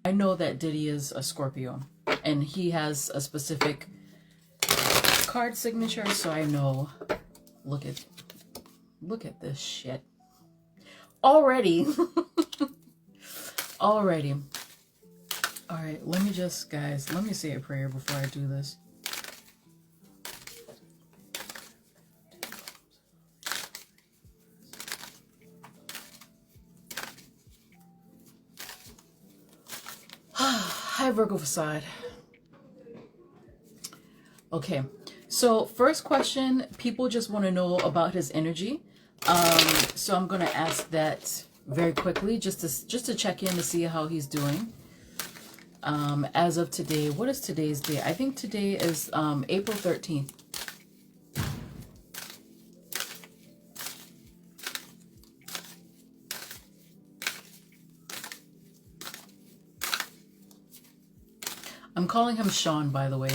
I know that Diddy is a Scorpio, and he has a specific card signature, so I know. Look at this shit. Already. Already. All right, let me just, guys, let me say a prayer before I do this. Hi, Virgo Facade. Okay, so first question, people just want to know about his energy. So I'm going to ask that very quickly, just to check in to see how he's doing. As of today, what is today's date? I think today is April 13th. I'm calling him Sean, by the way.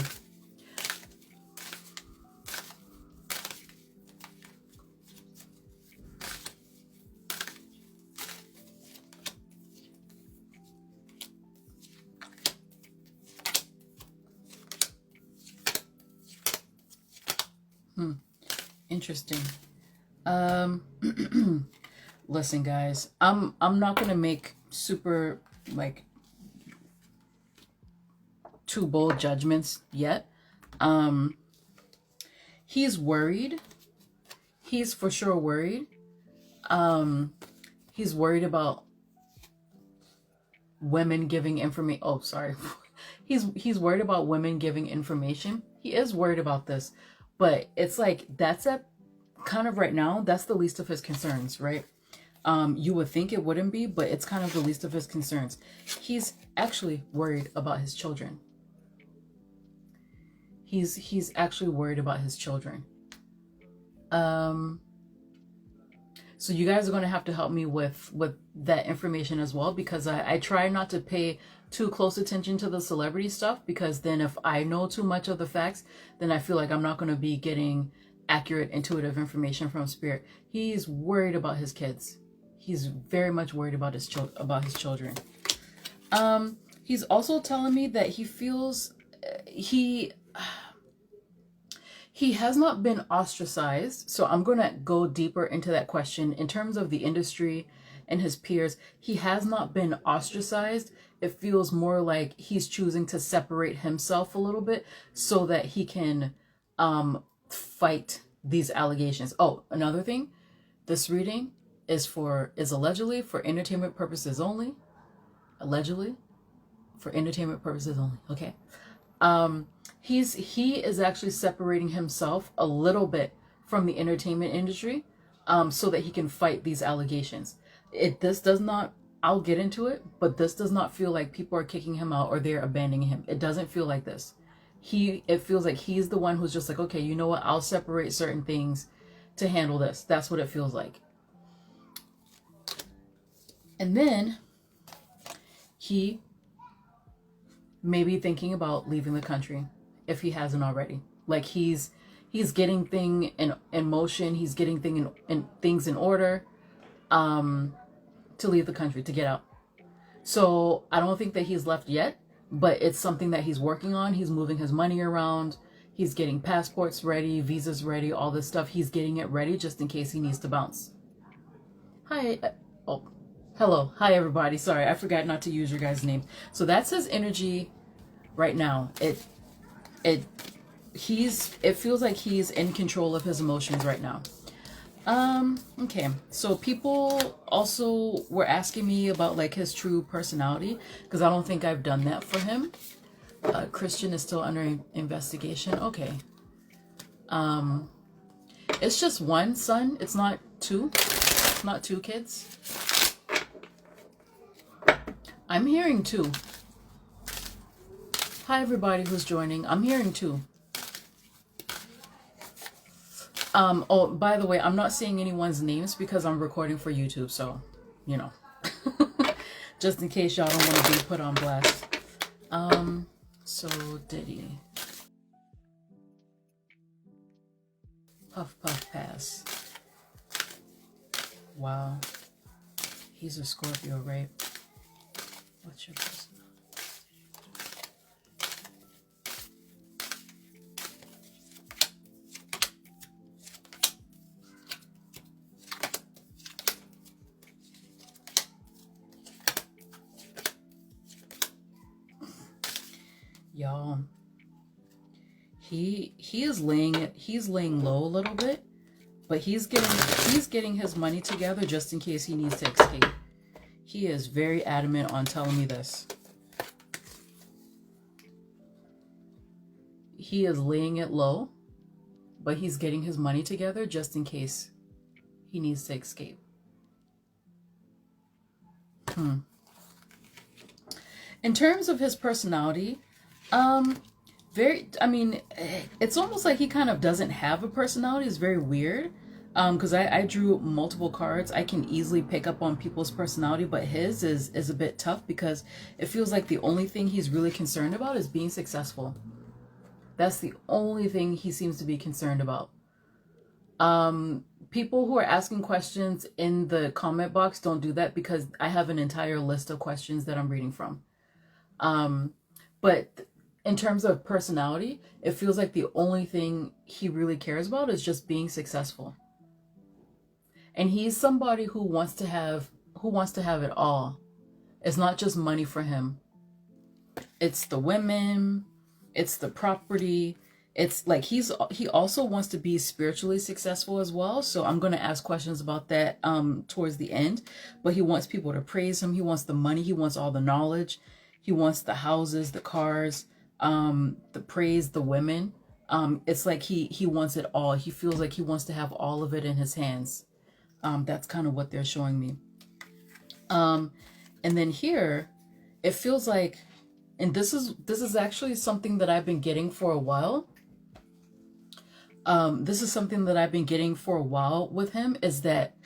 Interesting. Listen, guys, I'm not gonna make super like too bold judgments yet. He's worried. He's for sure worried. He's worried about women giving information. Oh, sorry. He's worried about women giving information. He is worried about this, but it's like that's a kind of right now. That's the least of his concerns, right? You would think it wouldn't be, but it's kind of the least of his concerns. He's actually worried about his children. He's actually worried about his children. So you guys are going to have to help me with that information as well, because I try not to pay too close attention to the celebrity stuff, because then if I know too much of the facts, then I feel like I'm not going to be getting accurate, intuitive information from spirit. He's worried about his kids. He's very much worried about his children. He's also telling me that he feels he has not been ostracized. So I'm going to go deeper into that question. In terms of the industry and his peers, he has not been ostracized. It feels more like he's choosing to separate himself a little bit so that he can fight these allegations. Oh, another thing, this reading is allegedly for entertainment purposes only. Allegedly for entertainment purposes only. Okay. He is actually separating himself a little bit from the entertainment industry, so that he can fight these allegations. This does not, I'll get into it, but this does not feel like people are kicking him out or they're abandoning him. It doesn't feel like this. It feels like he's the one who's just like, okay, you know what? I'll separate certain things to handle this. That's what it feels like. And then he may be thinking about leaving the country if he hasn't already. Like he's getting things in motion. He's getting things in order to leave the country, to get out. So I don't think that he's left yet, but it's something that he's working on. He's moving his money around. He's getting passports ready, visas ready, all this stuff. He's getting it ready just in case he needs to bounce. Hi. Oh, hello. Hi, everybody. Sorry, I forgot not to use your guys' name. So that's his energy right now. It feels like he's in control of his emotions right now. Okay, so people also were asking me about like his true personality, because I don't think I've done that for him. Christian is still under investigation. Okay. It's just one son. It's not two. It's not two kids. I'm hearing two. Hi, everybody who's joining. I'm hearing two. Oh, by the way, I'm not saying anyone's names because I'm recording for YouTube, so, you know. Just in case y'all don't want to be put on blast. So Diddy. Puff Puff Pass. Wow. He's a Scorpio, right? What's your personality? Y'all, he's laying low a little bit, but he's getting his money together just in case he needs to escape. He is very adamant on telling me this. He is laying it low, but he's getting his money together just in case he needs to escape. In terms of his personality, it's almost like he kind of doesn't have a personality. It's very weird. Because I drew multiple cards. I can easily pick up on people's personality, but his is a bit tough because it feels like the only thing he's really concerned about is being successful. That's the only thing he seems to be concerned about. People who are asking questions in the comment box, don't do that because I have an entire list of questions that I'm reading from. But in terms of personality, it feels like the only thing he really cares about is just being successful. And he's somebody who wants to have it all. It's not just money for him. It's the women, it's the property. It's like he also wants to be spiritually successful as well. So I'm going to ask questions about that towards the end. But he wants people to praise him. He wants the money. He wants all the knowledge. He wants the houses, the cars, the praise, the women. It's like he wants it all. He feels like he wants to have all of it in his hands. That's kind of what they're showing me. And then here, it feels like, and this is actually something that I've been getting for a while. This is something that I've been getting for a while with him, is that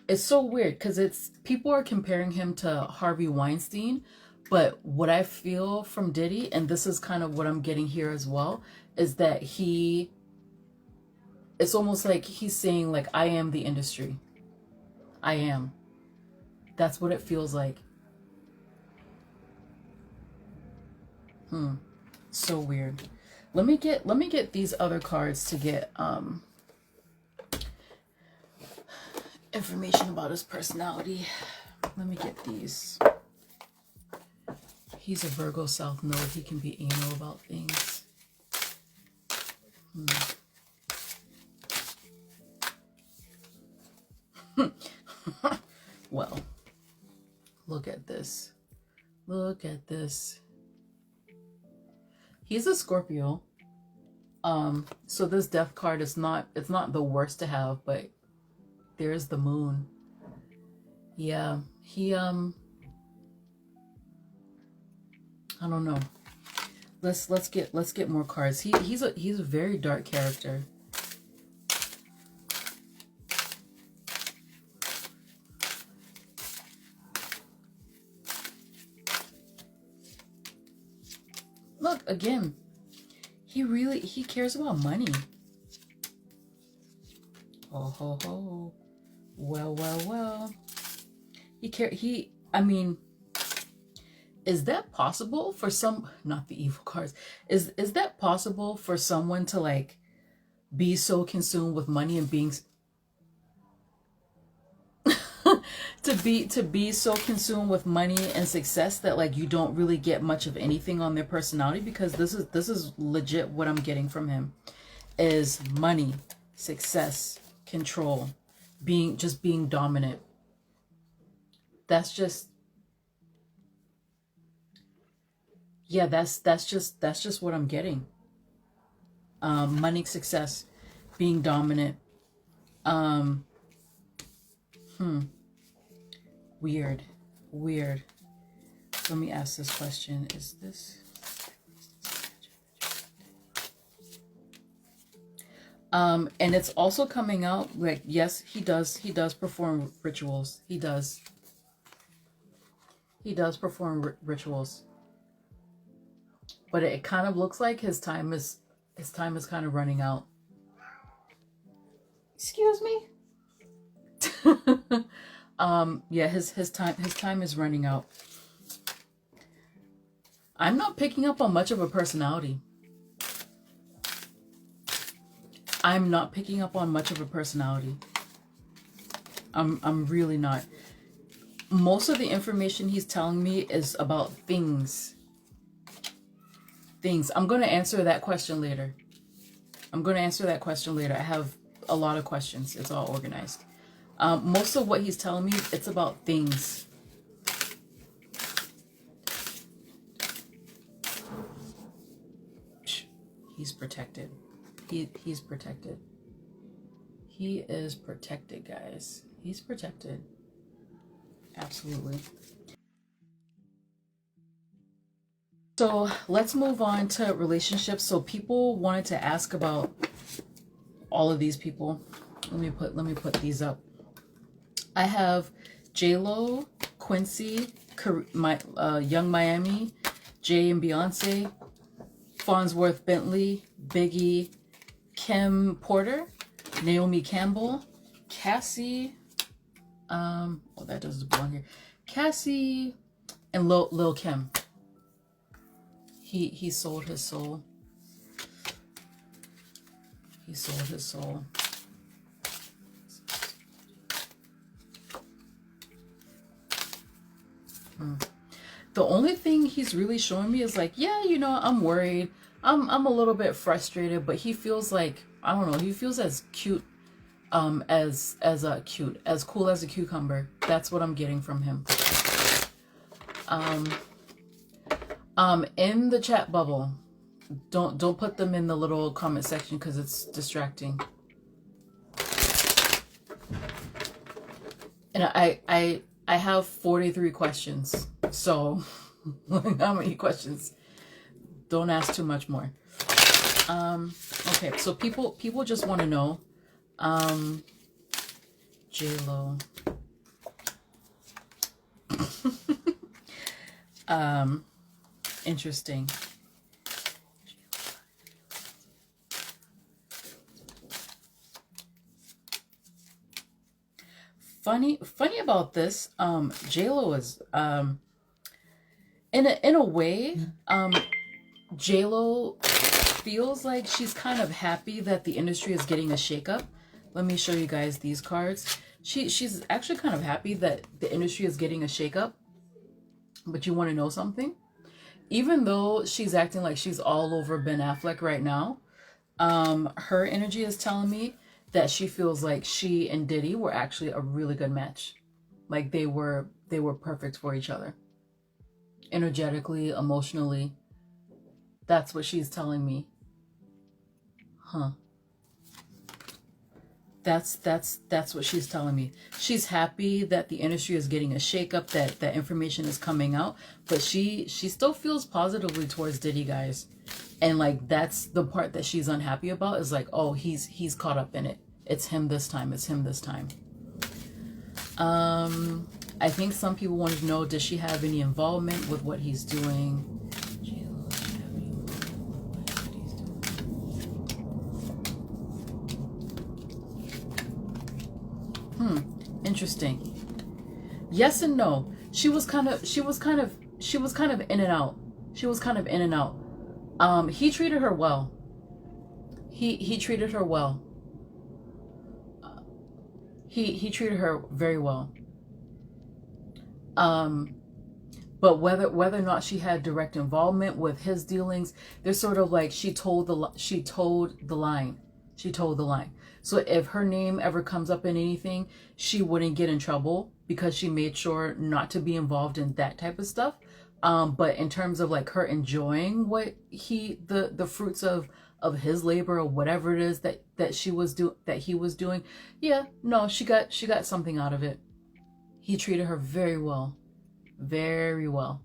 it's so weird because people are comparing him to Harvey Weinstein, but what I feel from Diddy, and this is kind of what I'm getting here as well, is that it's almost like he's saying like, I am the industry. I am. That's what it feels like. So weird. Let me get these other cards to get information about his personality. Let me get these. He's a Virgo South Node. He can be anal about things. Well, look at this. Look at this. He's a Scorpio. So this death card is not the worst to have, but there's the moon. Yeah, he I don't know. Let's get more cards. He's a very dark character. Look, again, he cares about money. Oh ho ho. Well. I mean, is that possible for some, not the evil cards, is that possible for someone to like be so consumed with money and being to be so consumed with money and success that like you don't really get much of anything on their personality? Because this is legit what I'm getting from him is money, success, control, being dominant. That's just, yeah, that's just what I'm getting. Money, success, being dominant. Weird. Let me ask this question. Is this... and it's also coming out like, yes, he does perform rituals. He does perform rituals. But it kind of looks like his time is kind of running out. Excuse me? Yeah, his time is running out. I'm not picking up on much of a personality. I'm not picking up on much of a personality. I'm really not. Most of the information he's telling me is about things. things. I'm going to answer that question later. I have a lot of questions. It's all organized. Most of what he's telling me, it's about things. He's protected. He's protected. He is protected, guys. He's protected. Absolutely. So let's move on to relationships. So people wanted to ask about all of these people. Let me put these up. I have J-Lo, Quincy, Young Miami, Jay and Beyonce, Fonzworth Bentley, Biggie, Kim Porter, Naomi Campbell, Cassie, oh, that doesn't belong here. Cassie and Lil Kim. He sold his soul. He sold his soul. The only thing he's really showing me is like, yeah, you know, I'm worried. I'm a little bit frustrated, but he feels like, I don't know, he feels as cute, as cool as a cucumber. That's what I'm getting from him. In the chat bubble, don't put them in the little comment section because it's distracting. And I have 43 questions. So how many questions? Don't ask too much more. Okay, so people just want to know, J-Lo. Interesting. Funny about this, J-Lo is, in a way, J-Lo feels like she's kind of happy that the industry is getting a shakeup. Let me show you guys these cards. She's actually kind of happy that the industry is getting a shakeup. But you want to know something? Even though she's acting like she's all over Ben Affleck right now, her energy is telling me that she feels like she and Diddy were actually a really good match. Like they were perfect for each other. Energetically, emotionally. That's what she's telling me. Huh. That's what she's telling me. She's happy that the industry is getting a shakeup, that information is coming out, but she still feels positively towards Diddy, guys. And like that's the part that she's unhappy about, is like, oh, he's caught up in it. It's him this time. It's him this time. I think some people wanted to know, does she have any involvement with what he's doing? Interesting. Yes and no. She was kind of in and out. He treated her well. He treated her well. He treated her very well. But whether or not she had direct involvement with his dealings, they're sort of like she told the line. So if her name ever comes up in anything, she wouldn't get in trouble because she made sure not to be involved in that type of stuff. But in terms of like her enjoying what the fruits of his labor or whatever it is that he was doing, yeah, no, she got something out of it. He treated her very well. Very well.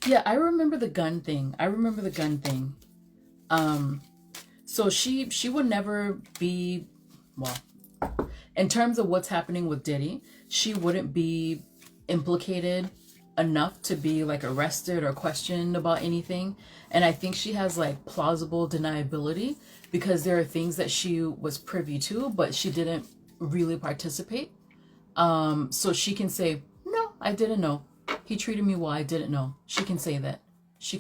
Yeah, I remember the gun thing. So she would never be, well, in terms of what's happening with Diddy, she wouldn't be implicated enough to be like arrested or questioned about anything. And I think she has like plausible deniability because there are things that she was privy to, but she didn't really participate. So she can say, no, I didn't know. He treated me well. I didn't know. She can say that. She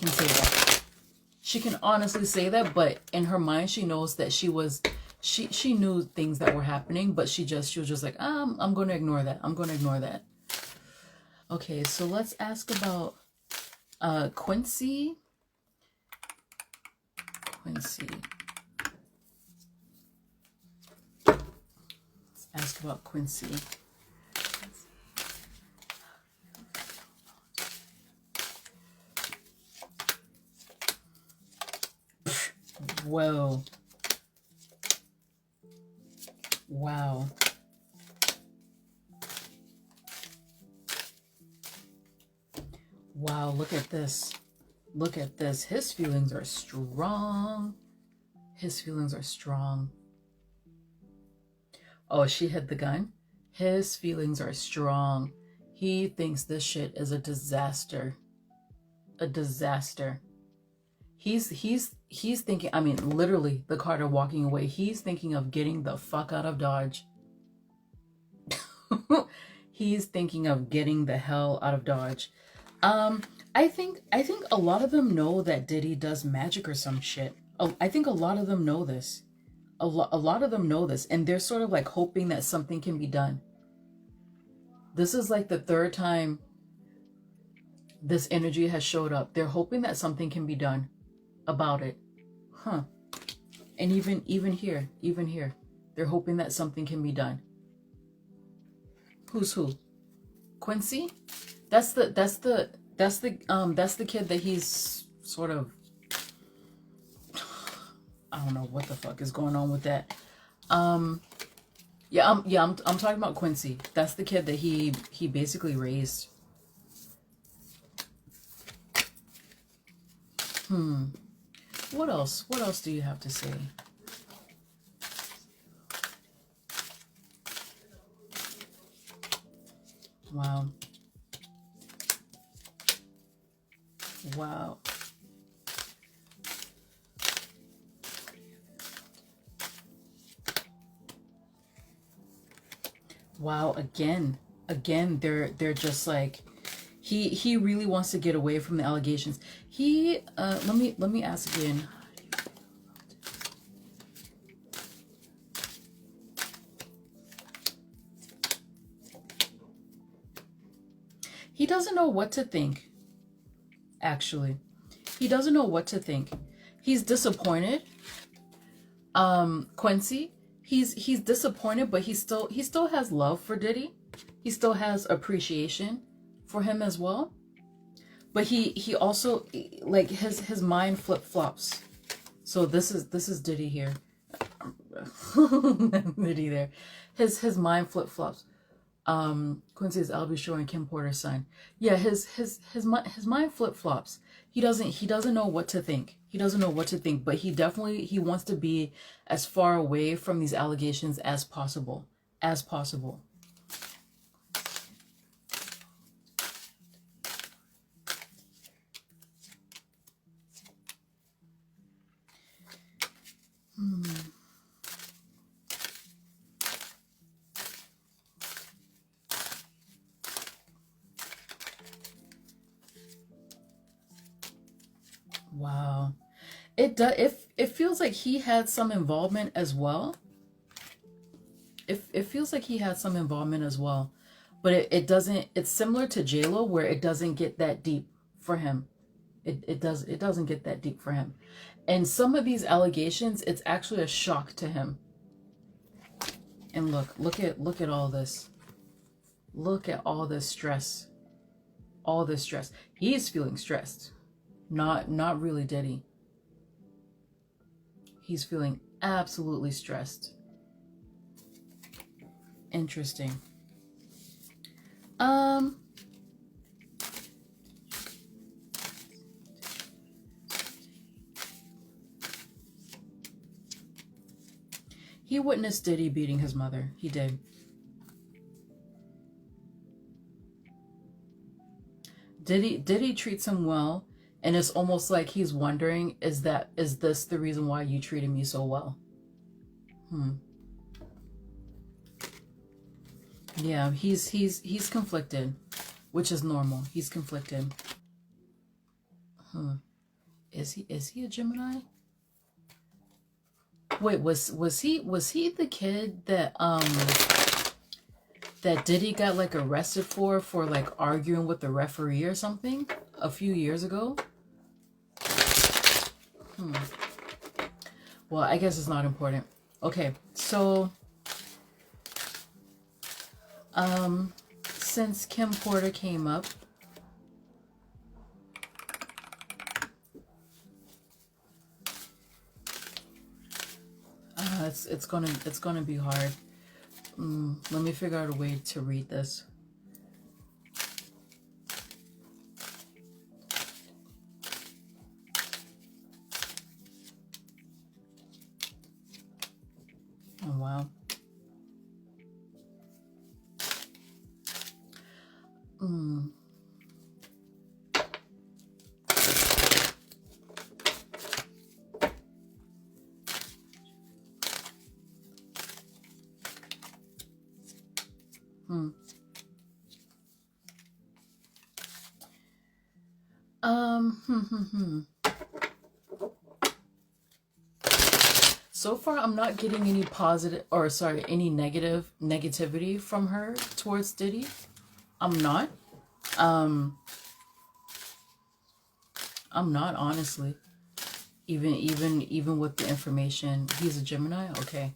can honestly say that, but in her mind, she knows that she knew things that were happening, but she was just like, I'm going to ignore that. Okay, so let's ask about Quincy Quincy. Let's ask about Quincy. Whoa. Wow. Wow, look at this. Look at this. His feelings are strong. His feelings are strong. Oh, she hid the gun? His feelings are strong. He thinks this shit is a disaster. A disaster. He's thinking, I mean, literally, the Carter walking away. He's thinking of getting the fuck out of Dodge. He's thinking of getting the hell out of Dodge. I think a lot of them know that Diddy does magic or some shit. I think a lot of them know this. A lot of them know this, and they're sort of like hoping that something can be done. This is like the third time this energy has showed up. They're hoping that something can be done about it. Huh. And even here, they're hoping that something can be done. Who's who? Quincy? That's the kid that he's sort of, I don't know what the fuck is going on with that. I'm talking about Quincy. That's the kid that he basically raised. What else? What else do you have to say? Wow. Wow. Wow, again, they're just like, he really wants to get away from the allegations. He let me ask again. He doesn't know what to think. Actually, he doesn't know what to think. He's disappointed. Quincy, he's disappointed, but he still has love for Diddy. He still has appreciation for him as well. But he also, like, his mind flip-flops. So this is Diddy here. Diddy there. His mind flip-flops. Quincy is Albie Shore and Kim Porter's son. Yeah, his mind flip-flops. He doesn't know what to think. He doesn't know what to think, but he wants to be as far away from these allegations as possible. As possible. Wow. It feels like he had some involvement as well. It feels like he had some involvement as well. But it doesn't, it's similar to J-Lo where it doesn't get that deep for him. It doesn't get that deep for him. And some of these allegations, it's actually a shock to him. And look at all this. Look at all this stress. All this stress. He's feeling stressed. Not really Diddy. He's feeling absolutely stressed. Interesting. He witnessed Diddy beating his mother. He did. Diddy treats him well. And it's almost like he's wondering, is this the reason why you treated me so well? Yeah, he's conflicted, which is normal. He's conflicted. Is he a Gemini? Wait, was he the kid that that Diddy got like arrested for like arguing with the referee or something a few years ago? Well, I guess it's not important. Okay, so since Kim Porter came up, it's gonna be hard. Let me figure out a way to read this. Oh wow. So far, I'm not getting any positive, or sorry, any negativity from her towards Diddy. I'm not. I'm not, honestly. Even with the information, he's a Gemini. Okay,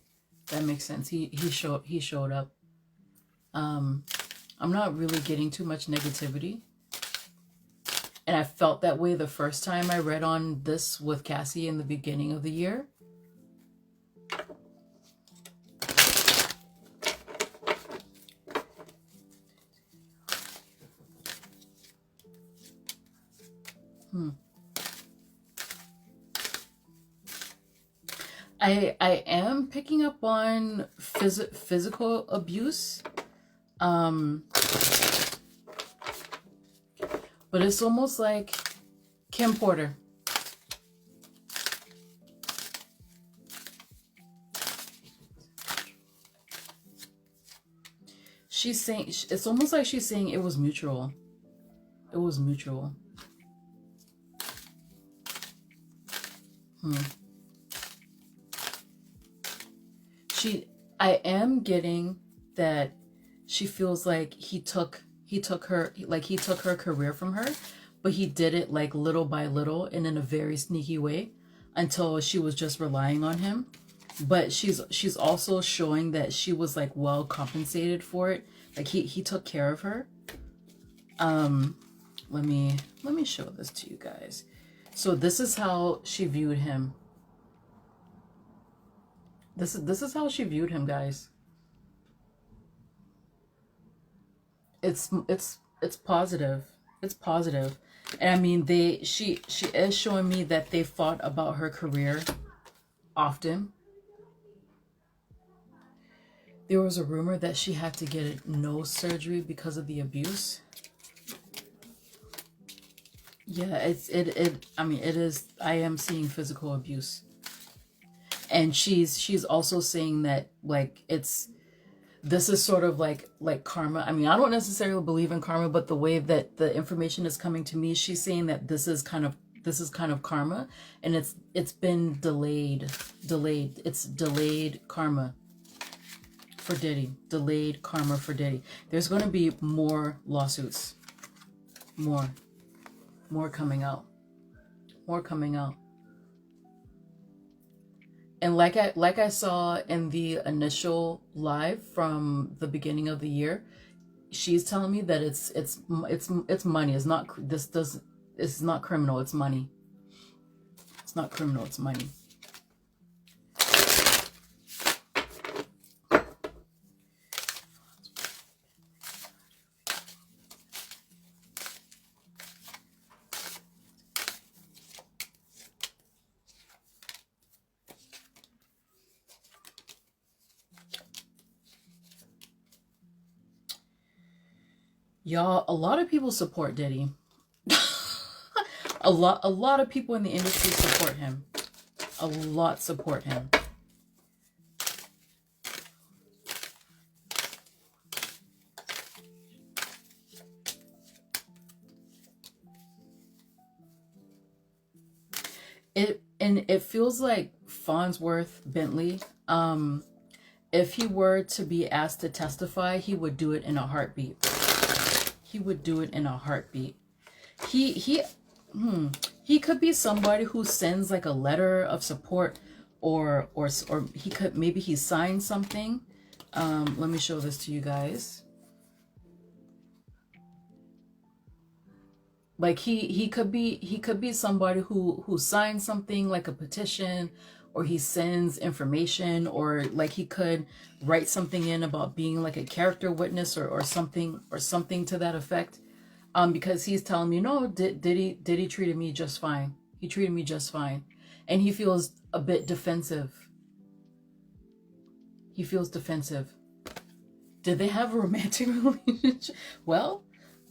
that makes sense. He showed up. I'm not really getting too much negativity. And I felt that way the first time I read on this with Cassie in the beginning of the year. I am picking up on physical abuse. But it's almost like Kim Porter. She's saying, it's almost like she's saying it was mutual. It was mutual. I am getting that she feels like he took her career from her, but he did it like little by little and in a very sneaky way until she was just relying on him. But she's also showing that she was like well compensated for it. Like he took care of her. Let me show this to you guys. So this is how she viewed him. This is how she viewed him, guys. It's positive. It's positive. And I mean, she is showing me that they fought about her career often. There was a rumor that she had to get a nose surgery because of the abuse. Yeah, I mean, it is. I am seeing physical abuse. And she's also saying that like this is sort of like karma. I mean, I don't necessarily believe in karma, but the way that the information is coming to me, she's saying that this is kind of karma, and it's been delayed. It's delayed karma for Diddy. Delayed karma for Diddy. There's going to be more lawsuits. More coming out. More coming out. And like I saw in the initial live from the beginning of the year, she's telling me that it's money. It's not it's not criminal. It's money. It's not criminal. It's money. Y'all, a lot of people support Diddy. a lot of people in the industry support him. A lot support him. It feels like Fonzworth Bentley. If he were to be asked to testify, he would do it in a heartbeat. He would do it in a heartbeat. He could be somebody who sends like a letter of support, or he could, maybe he signed something. Let me show this to you guys. Like he could be somebody who signs something like a petition, or he sends information, or like he could write something in about being like a character witness, or something to that effect. Because he's telling me, no, Diddy treated me just fine. He treated me just fine. And he feels a bit defensive. He feels defensive. Did they have a romantic relationship? Well,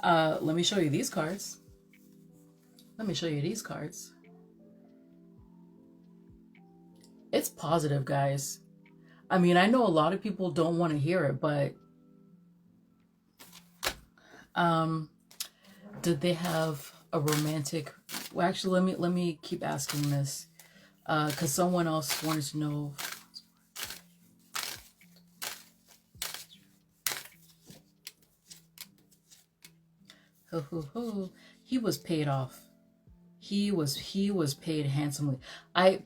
let me show you these cards. Let me show you these cards. It's positive, guys. I mean, I know a lot of people don't want to hear it, but did they have a romantic? Well, actually, let me keep asking this, because someone else wanted to know. He was paid off. He was paid handsomely.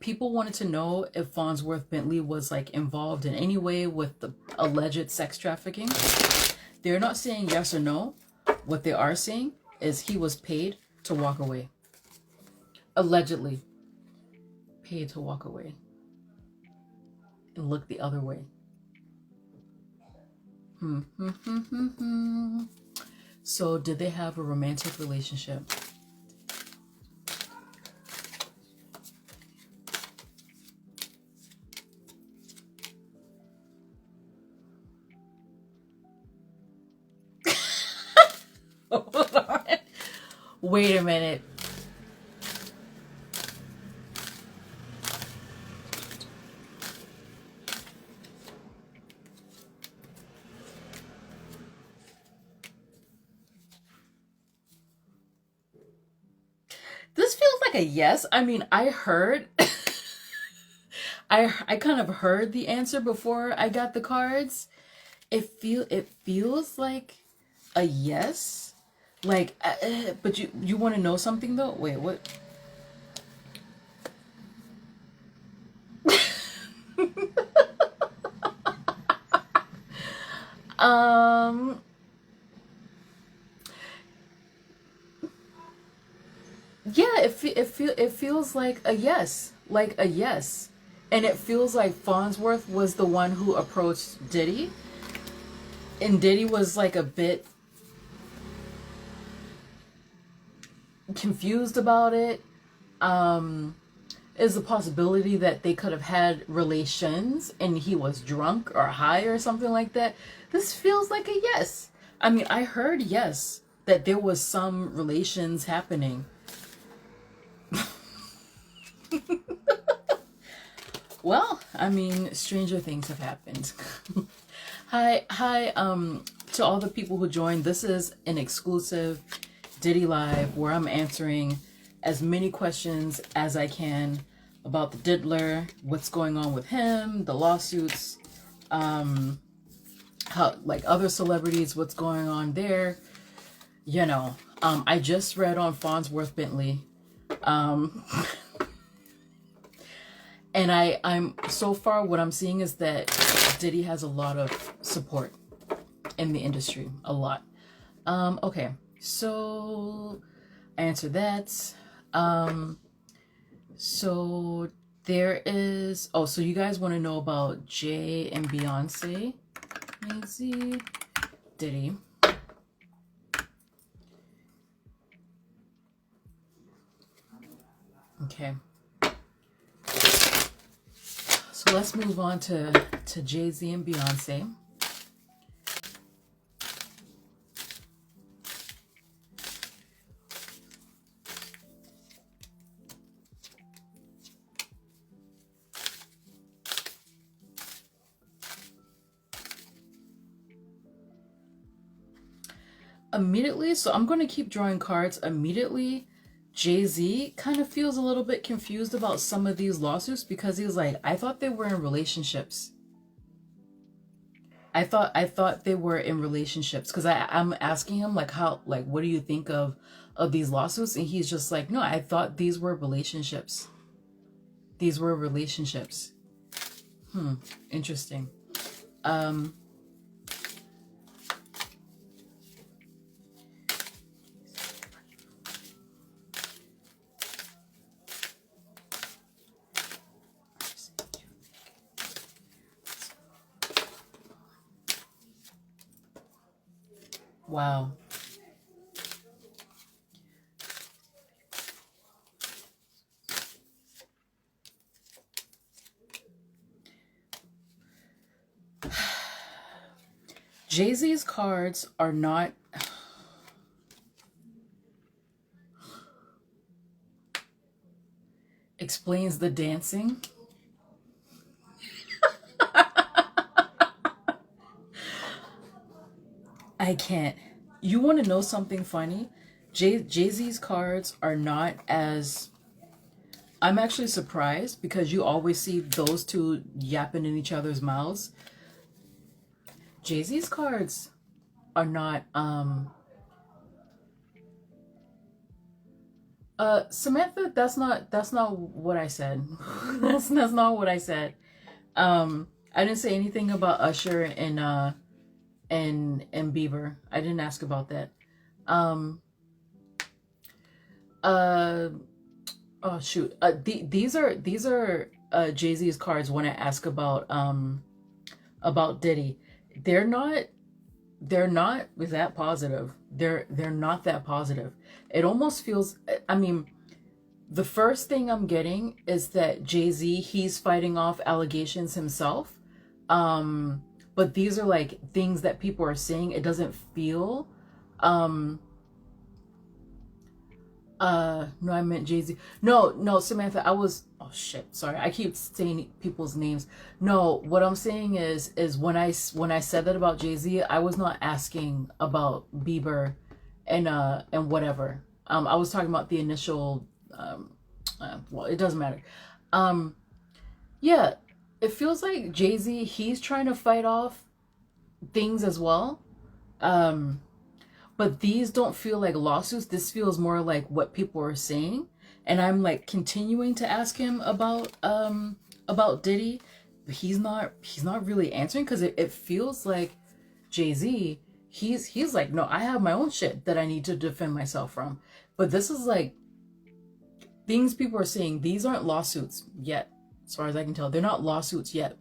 People wanted to know if Fonzworth Bentley was like involved in any way with the alleged sex trafficking. They're not saying yes or no. What they are saying is he was paid to walk away. Allegedly paid to walk away and look the other way. So did they have a romantic relationship? Hold on. Wait a minute. This feels like a yes. I mean, I heard I kind of heard the answer before I got the cards. It feels like a yes. Like, but you want to know something though? Wait, what? Yeah, it feels like a yes, and it feels like Fonzworth was the one who approached Diddy, and Diddy was like a bit confused about it. Is the possibility that they could have had relations and he was drunk or high or something like that. This feels like a yes. I mean, I heard yes, that there was some relations happening. Well, I mean, stranger things have happened. Hi, to all the people who joined. This is an exclusive Diddy Live where I'm answering as many questions as I can about the diddler, what's going on with him, the lawsuits, how, like, other celebrities, what's going on there. You know, I just read on Fonzworth Bentley. And I'm so far what I'm seeing is that Diddy has a lot of support in the industry, a lot. Okay, so I answered that. So there is, oh, so you guys want to know about Jay and Beyonce? Z Diddy. Okay. So let's move on to Jay-Z and Beyonce. Immediately, so I'm going to keep drawing cards. Immediately, Jay-Z kind of feels a little bit confused about some of these lawsuits because he's like, I thought they were in relationships. I thought they were in relationships because I'm asking him like, how, like, what do you think of these lawsuits? And he's just like, no, I thought these were relationships. These were relationships. Interesting. Wow. Jay-Z's cards are not... Explains the dancing. I can't. You want to know something funny? Jay-Z's cards are not as... I'm actually surprised because you always see those two yapping in each other's mouths. Jay-Z's cards are not... Samantha, that's not what I said. that's not what I said. I didn't say anything about Usher and Bieber. I didn't ask about that. Oh shoot. These are Jay-Z's cards when I ask about Diddy. They're not that positive. They're not that positive. It almost feels, I mean, the first thing I'm getting is that Jay-Z, he's fighting off allegations himself. But these are like things that people are saying. It doesn't feel no, I meant Jay-Z. No, Samantha, I was, oh shit, sorry. I keep saying people's names. No, what I'm saying is when I said that about Jay-Z, I was not asking about Bieber and whatever. I was talking about the initial, well, it doesn't matter. Yeah, it feels like Jay-Z, he's trying to fight off things as well. But these don't feel like lawsuits. This feels more like what people are saying. And I'm like continuing to ask him about Diddy. But he's not really answering because it feels like Jay-Z, he's like, no, I have my own shit that I need to defend myself from. But this is like things people are saying. These aren't lawsuits yet, as far as I can tell. They're not lawsuits yet.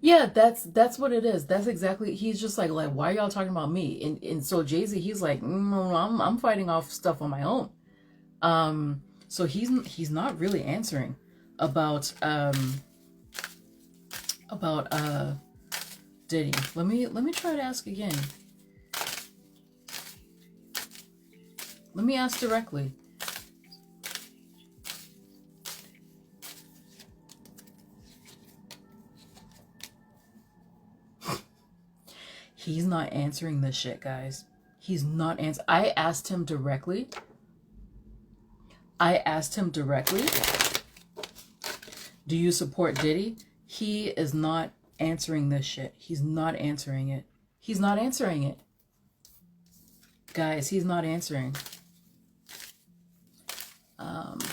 Yeah, that's what it is. That's exactly. He's just like why are y'all talking about me? And so Jay-Z, he's like, no, I'm fighting off stuff on my own. So he's not really answering about Diddy. Let me try to ask again. Let me ask directly. He's not answering this shit, guys. He's not answering. I asked him directly. Do you support Diddy? He is not answering this shit. He's not answering it. He's not answering it. Guys, he's not answering. Let's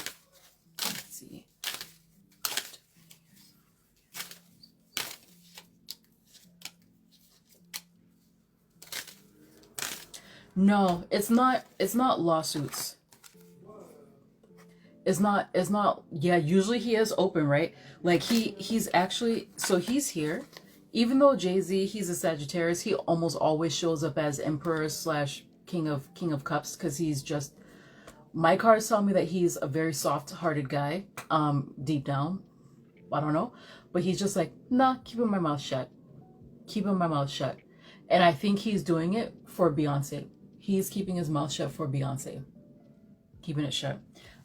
see. No, it's not lawsuits. It's not, yeah, usually he is open, right? Like he's actually, so he's here. Even though Jay-Z, he's a Sagittarius, he almost always shows up as Emperor / King of Cups, because he's just, my cards tell me that he's a very soft-hearted guy, deep down. I don't know. But he's just like, nah, keeping my mouth shut. And I think he's doing it for Beyonce. He's keeping his mouth shut for Beyonce. Keeping it shut.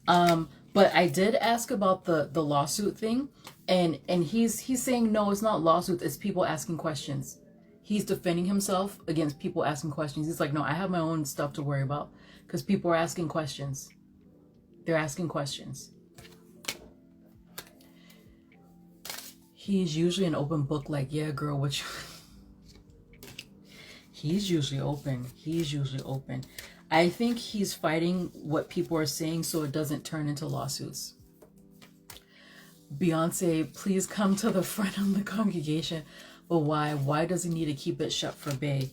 But I did ask about the lawsuit thing, and he's saying no, it's not lawsuits, it's people asking questions. He's defending himself against people asking questions. He's like, no, I have my own stuff to worry about because people are asking questions. They're asking questions. He's usually an open book, like, yeah, girl, what you... He's usually open. I think he's fighting what people are saying so it doesn't turn into lawsuits. Beyonce, please come to the front of the congregation. But why? Why does he need to keep it shut for Bey?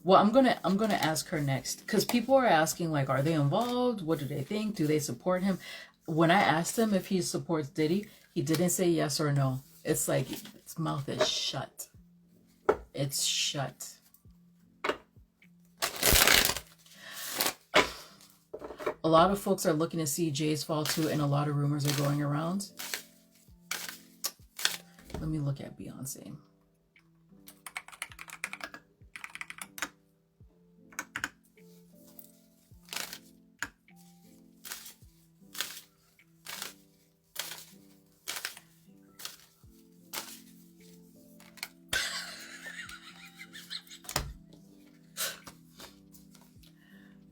Well, I'm gonna ask her next, because people are asking, like, are they involved? What do they think? Do they support him? When I asked him if he supports Diddy, he didn't say yes or no. It's like his mouth is shut. It's shut. A lot of folks are looking to see Jay's fall too, and a lot of rumors are going around. Let me look at Beyonce.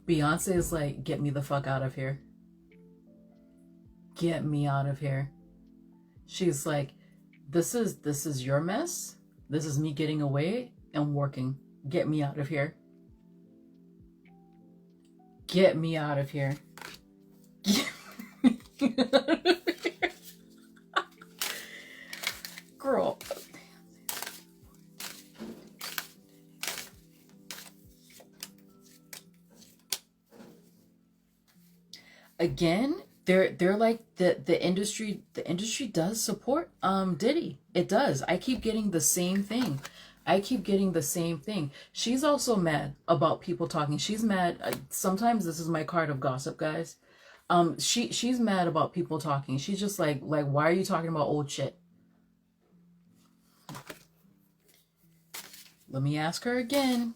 Beyonce is like, get me the fuck out of here. Get me out of here. She's like, this is your mess. This is me getting away and working. Get me out of here. Get me out of here. Get me out of here. Girl. Again, they're like the industry does support Diddy. It does. I keep getting the same thing. She's also mad about people talking. She's mad. Sometimes this is my card of gossip, guys. She's mad about people talking. She's just like why are you talking about old shit? Let me ask her again.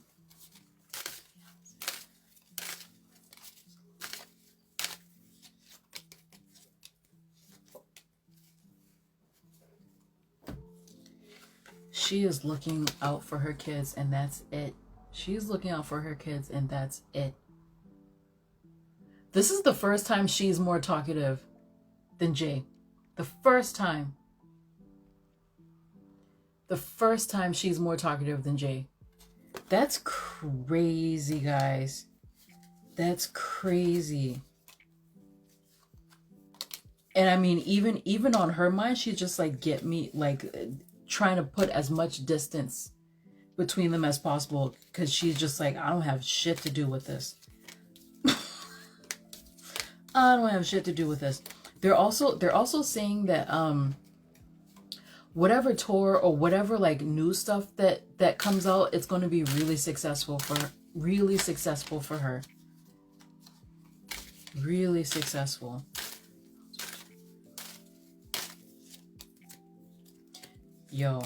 She is looking out for her kids, and that's it. She's looking out for her kids, and that's it. This is the first time she's more talkative than Jay. The first time. The first time she's more talkative than Jay. That's crazy, guys. That's crazy. And I mean, even on her mind, she's just like, get me, like, trying to put as much distance between them as possible, because she's just like, I don't have shit to do with this. I don't have shit to do with this. They're also saying that whatever tour or whatever like new stuff that comes out, it's going to be really successful for her. Really successful. Yo,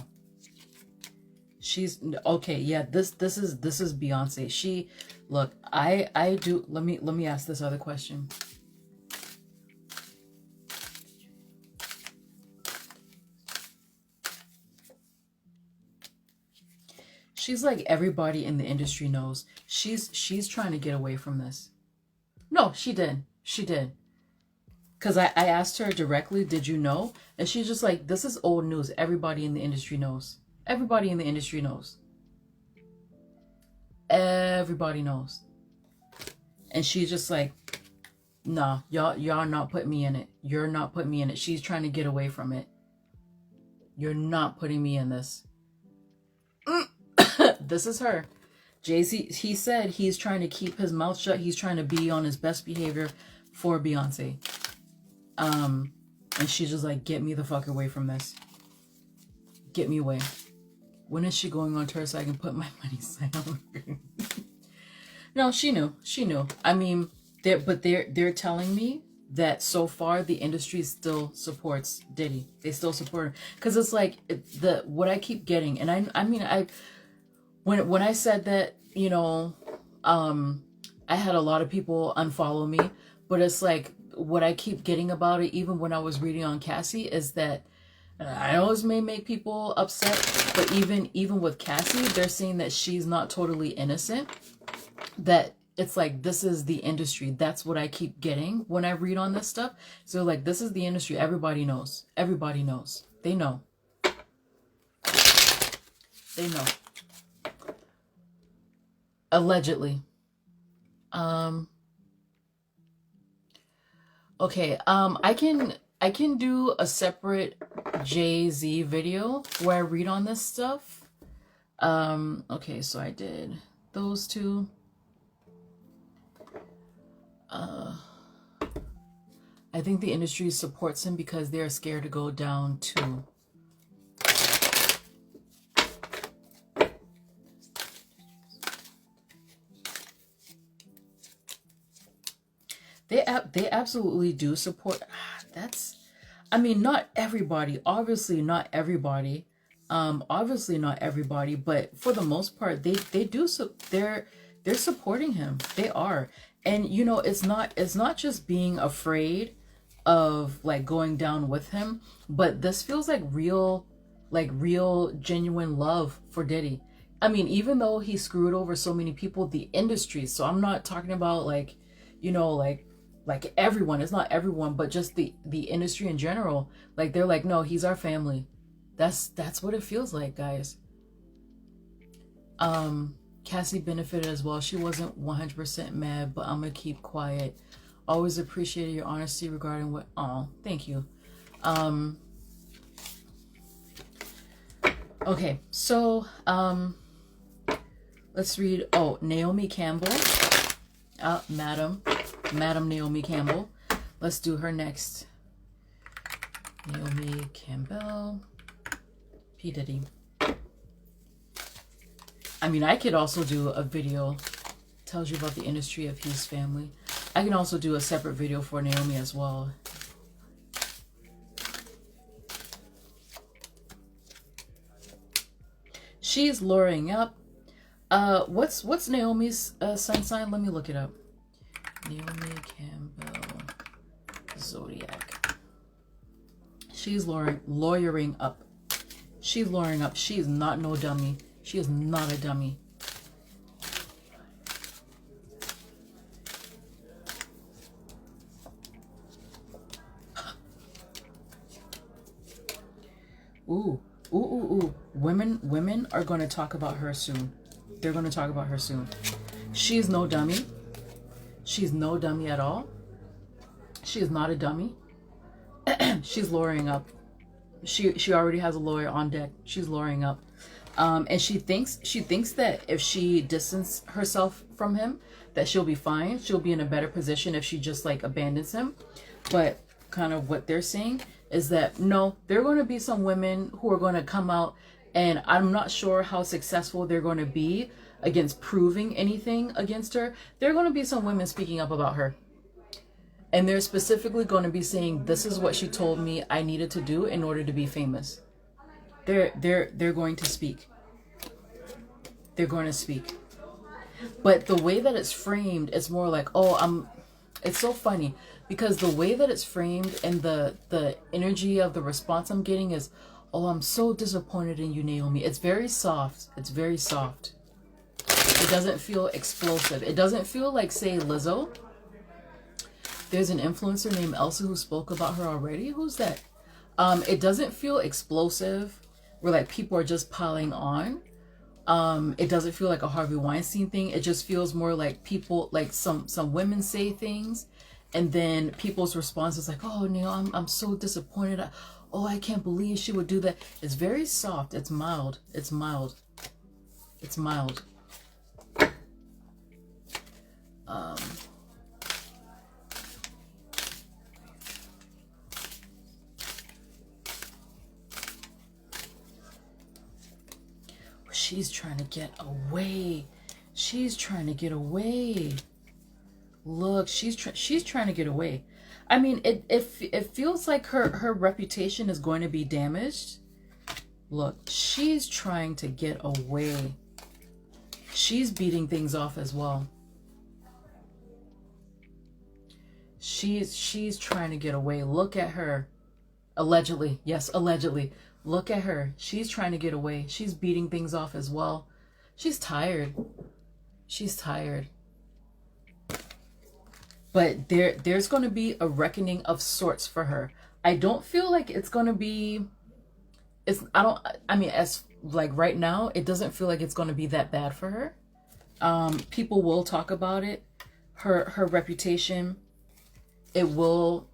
she's okay. Yeah, this is Beyonce. She, look, I do. Let me ask this other question. She's like, everybody in the industry knows. She's trying to get away from this. No, she did. Because I asked her directly, did you know? And she's just like, this is old news. Everybody in the industry knows. Everybody in the industry knows. Everybody knows. And she's just like, nah, y'all not putting me in it. You're not putting me in it. She's trying to get away from it. You're not putting me in this. This is her. Jay-Z, he said he's trying to keep his mouth shut. He's trying to be on his best behavior for Beyonce. And she's just like, get me the fuck away from this. Get me away. When is she going on tour so I can put my money sign on her? No, she knew. I mean, they're telling me that so far the industry still supports Diddy. They still support him. Because it's like what I keep getting, and I mean when I said that, you know, I had a lot of people unfollow me, but it's like, what I keep getting about it, even when I was reading on Cassie, is that I always may make people upset, but even with Cassie, they're saying that she's not totally innocent. That it's like, this is the industry. That's what I keep getting when I read on this stuff. So like, this is the industry. Everybody knows. Everybody knows. They know. They know. Allegedly. Okay, I can I can do a separate Jay-Z video where I read on this stuff. Okay, so I did those two. I think the industry supports him because they're scared to go down too. They absolutely do support. I mean, not everybody. Obviously, not everybody. Obviously not everybody, but for the most part, they do. So they're supporting him. They are, and you know, it's not just being afraid of like going down with him, but this feels like real genuine love for Diddy. I mean, even though he screwed over so many people, the industry. So I'm not talking about like, you know, like everyone. It's not everyone, but just the industry in general. Like they're like, no, he's our family. That's what it feels like, guys. Cassie benefited as well. She wasn't 100% mad, but I'm gonna keep quiet. Always appreciated your honesty regarding what. Oh, thank you. Okay, so let's read. Oh, Naomi Campbell. Madam Naomi Campbell. Let's do her next. Naomi Campbell. P. Diddy. I mean, I could also do a video tells you about the industry of his family. I can also do a separate video for Naomi as well. She's luring up. What's Naomi's sun sign? Let me look it up. Naomi Campbell, Zodiac. She's lawyering up. She's luring up. She is not no dummy. She is not a dummy. Ooh. Women are going to talk about her soon. They're going to talk about her soon. She's no dummy. She's no dummy at all. She is not a dummy. She's lawyering up. She already has a lawyer on deck. She's lawyering up. And she thinks that if she distances herself from him, that she'll be fine. She'll be in a better position if she just like abandons him. But kind of what they're saying is that no, there are going to be some women who are going to come out, and I'm not sure how successful they're going to be against proving anything against her. There are going to be some women speaking up about her. And they're specifically going to be saying, this is what she told me I needed to do in order to be famous. They're going to speak. They're going to speak. But the way that it's framed, it's more like, it's so funny because the way that it's framed and the energy of the response I'm getting is, oh, I'm so disappointed in you, Naomi. It's very soft. It's very soft. It doesn't feel explosive. It doesn't feel like, say, Lizzo. There's an influencer named Elsa who spoke about her already. Who's that? It doesn't feel explosive where like people are just piling on. It doesn't feel like a Harvey Weinstein thing. It just feels more like people, like some women say things, and then people's response is like, oh, Neil, I'm so disappointed. I can't believe she would do that. It's very soft. It's mild. It's mild. It's mild. She's trying to get away. She's trying to get away. Look, she's trying to get away. I mean, it feels like her reputation is going to be damaged. Look, she's trying to get away. She's beating things off as well. She's trying to get away. Look at her. Allegedly. Yes, allegedly. Look at her. She's trying to get away. She's beating things off as well. She's tired. She's tired. But there's going to be a reckoning of sorts for her. I don't feel like it's going to be... as like right now, it doesn't feel like it's going to be that bad for her. People will talk about it. Her reputation, it will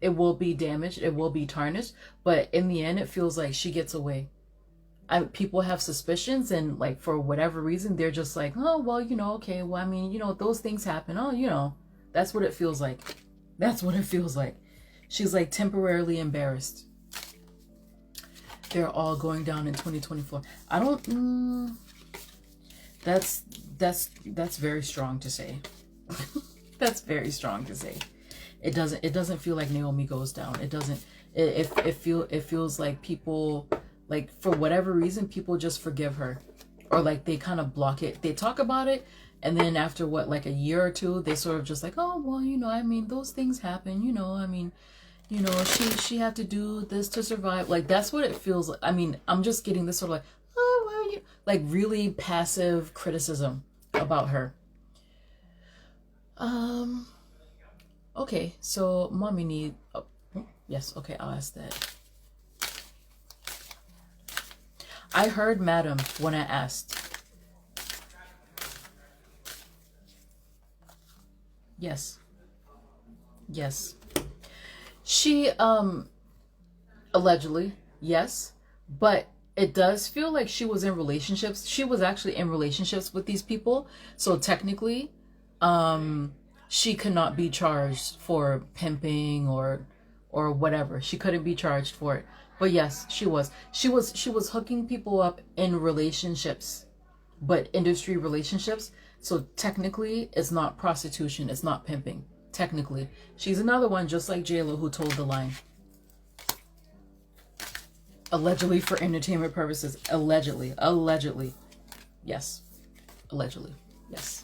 it will be damaged, it will be tarnished, but in the end, it feels like she gets away. People have suspicions, and like for whatever reason, they're just like, oh well, okay, well, I mean, those things happen. Oh, that's what it feels like. That's what it feels like. She's like temporarily embarrassed. They're all going down in 2024. I don't. That's very strong to say. That's very strong to say. It doesn't feel like Naomi goes down. It doesn't. It feels like people, like for whatever reason, people just forgive her, or like they kind of block it. They talk about it, and then after like a year or two, they sort of just like, oh well, I mean, those things happen. I mean, she had to do this to survive. Like that's what it feels like. I mean, I'm just getting this sort of like, oh well, like really passive criticism about her. Okay, so mommy need. Oh, yes, okay, I'll ask that. I heard madam when I asked. Yes. Yes. She allegedly, yes, but it does feel like she was in relationships. She was actually in relationships with these people. So technically, she could not be charged for pimping or whatever. She couldn't be charged for it. But yes, she was. She was hooking people up in relationships, but industry relationships. So technically, it's not prostitution. It's not pimping. Technically, she's another one just like JLo who told the line. Allegedly for entertainment purposes. Allegedly. Yes. Allegedly. Yes.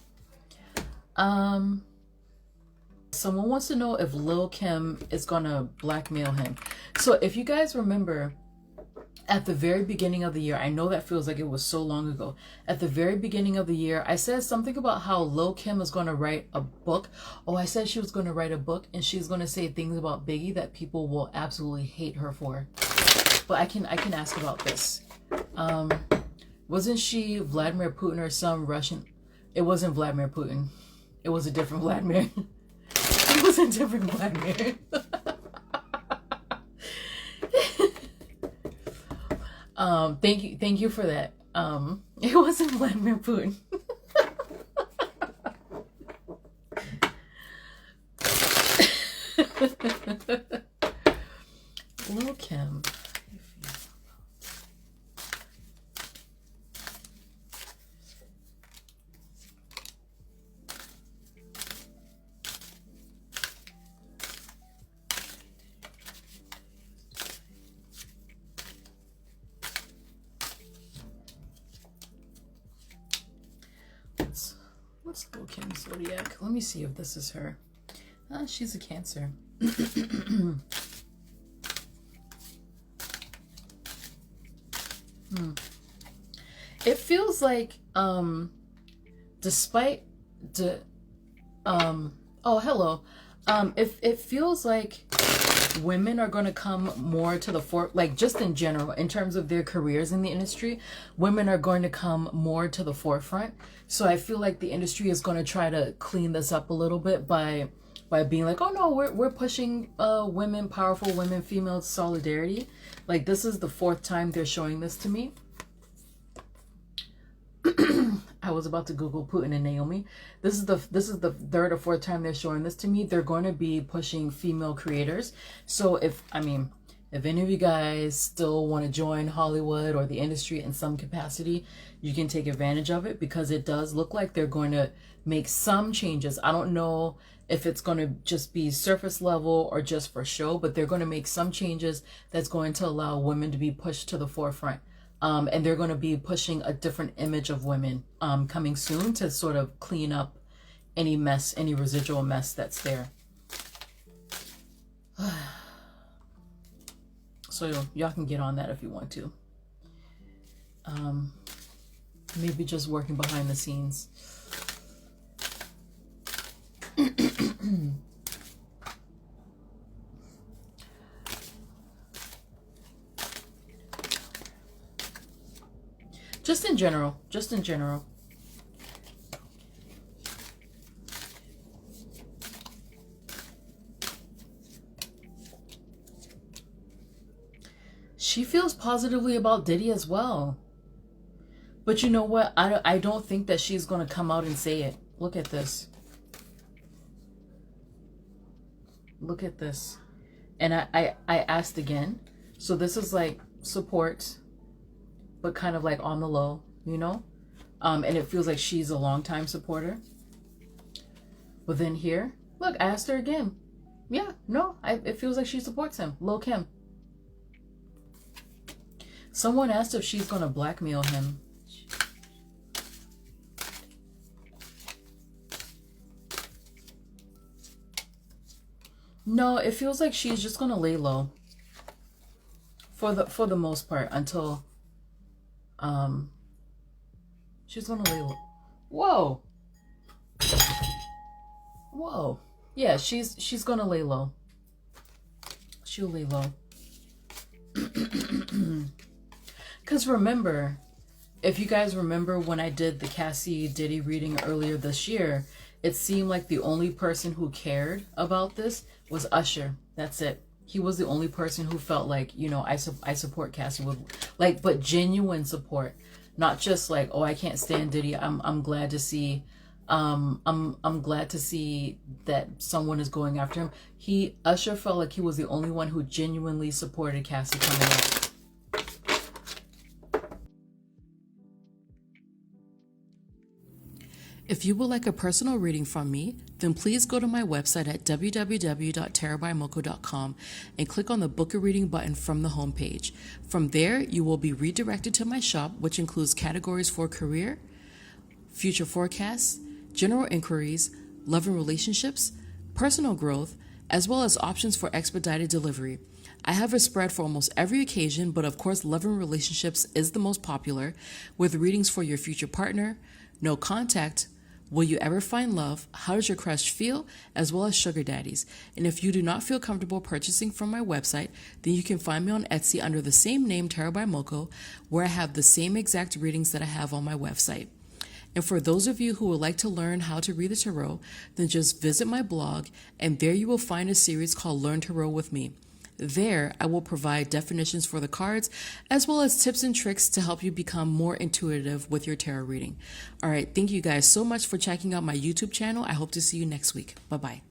Someone wants to know if Lil Kim is gonna blackmail him. So if you guys remember, at the very beginning of the year, I know that feels like it was so long ago. At the very beginning of the year, I said something about how Lil Kim is going to write a book. Oh, I said she was going to write a book and she's going to say things about Biggie that people will absolutely hate her for. But I can ask about this. Wasn't she Vladimir Putin or some Russian? It wasn't Vladimir Putin. It was a different Vladimir. It was a different Vladimir. Thank you for that. It wasn't Vladimir Putin. Lil Kim. What's Lil Kim's zodiac? Let me see if this is her. She's a Cancer. It feels like despite the oh hello, it feels like women are going to come more to the fore, like just in general, in terms of their careers in the industry, women are going to come more to the forefront. So I feel like the industry is going to try to clean this up a little bit by being like, oh no, we're pushing women, powerful women, female solidarity. Like this is the 4th time they're showing this to me. I was about to Google Putin and Naomi. This is the 3rd or 4th time they're showing this to me. They're going to be pushing female creators. So if any of you guys still want to join Hollywood or the industry in some capacity, you can take advantage of it, because it does look like they're going to make some changes. I don't know if it's going to just be surface level or just for show, but they're going to make some changes that's going to allow women to be pushed to the forefront. And they're going to be pushing a different image of women coming soon to sort of clean up any mess, any residual mess that's there. So y'all can get on that if you want to. Maybe just working behind the scenes. Just in general. she feels positively about Diddy as well. But you know what? I don't think that she's going to come out and say it. Look at this. Look at this. And I asked again. So this is like support, but kind of like on the low, you know? And it feels like she's a longtime supporter. But then here, look, I asked her again. Yeah, no, it feels like she supports him. Lil Kim. Someone asked if she's going to blackmail him. No, it feels like she's just going to lay low. For the most part, until she's going to lay low. Whoa. Whoa. Yeah, she's going to lay low. She'll lay low. Because remember, if you guys remember when I did the Cassie Diddy reading earlier this year, it seemed like the only person who cared about this was Usher. That's it. He was the only person who felt like, you know, I support Cassie with, like, but genuine support, not just like, oh, I can't stand Diddy. I'm glad to see, I'm glad to see that someone is going after him. Usher felt like he was the only one who genuinely supported Cassie coming out. If you would like a personal reading from me, then please go to my website at www.tarotbymoko.com and click on the Book a Reading button from the homepage. From there, you will be redirected to my shop, which includes categories for career, future forecasts, general inquiries, love and relationships, personal growth, as well as options for expedited delivery. I have a spread for almost every occasion, but of course, love and relationships is the most popular, with readings for your future partner, no contact, will you ever find love, how does your crush feel, as well as sugar daddies. And if you do not feel comfortable purchasing from my website, then you can find me on Etsy under the same name, Tarot by Moko, where I have the same exact readings that I have on my website. And for those of you who would like to learn how to read the tarot, then just visit my blog, and there you will find a series called Learn Tarot with Me. There, I will provide definitions for the cards, as well as tips and tricks to help you become more intuitive with your tarot reading. All right, thank you guys so much for checking out my YouTube channel. I hope to see you next week. Bye-bye.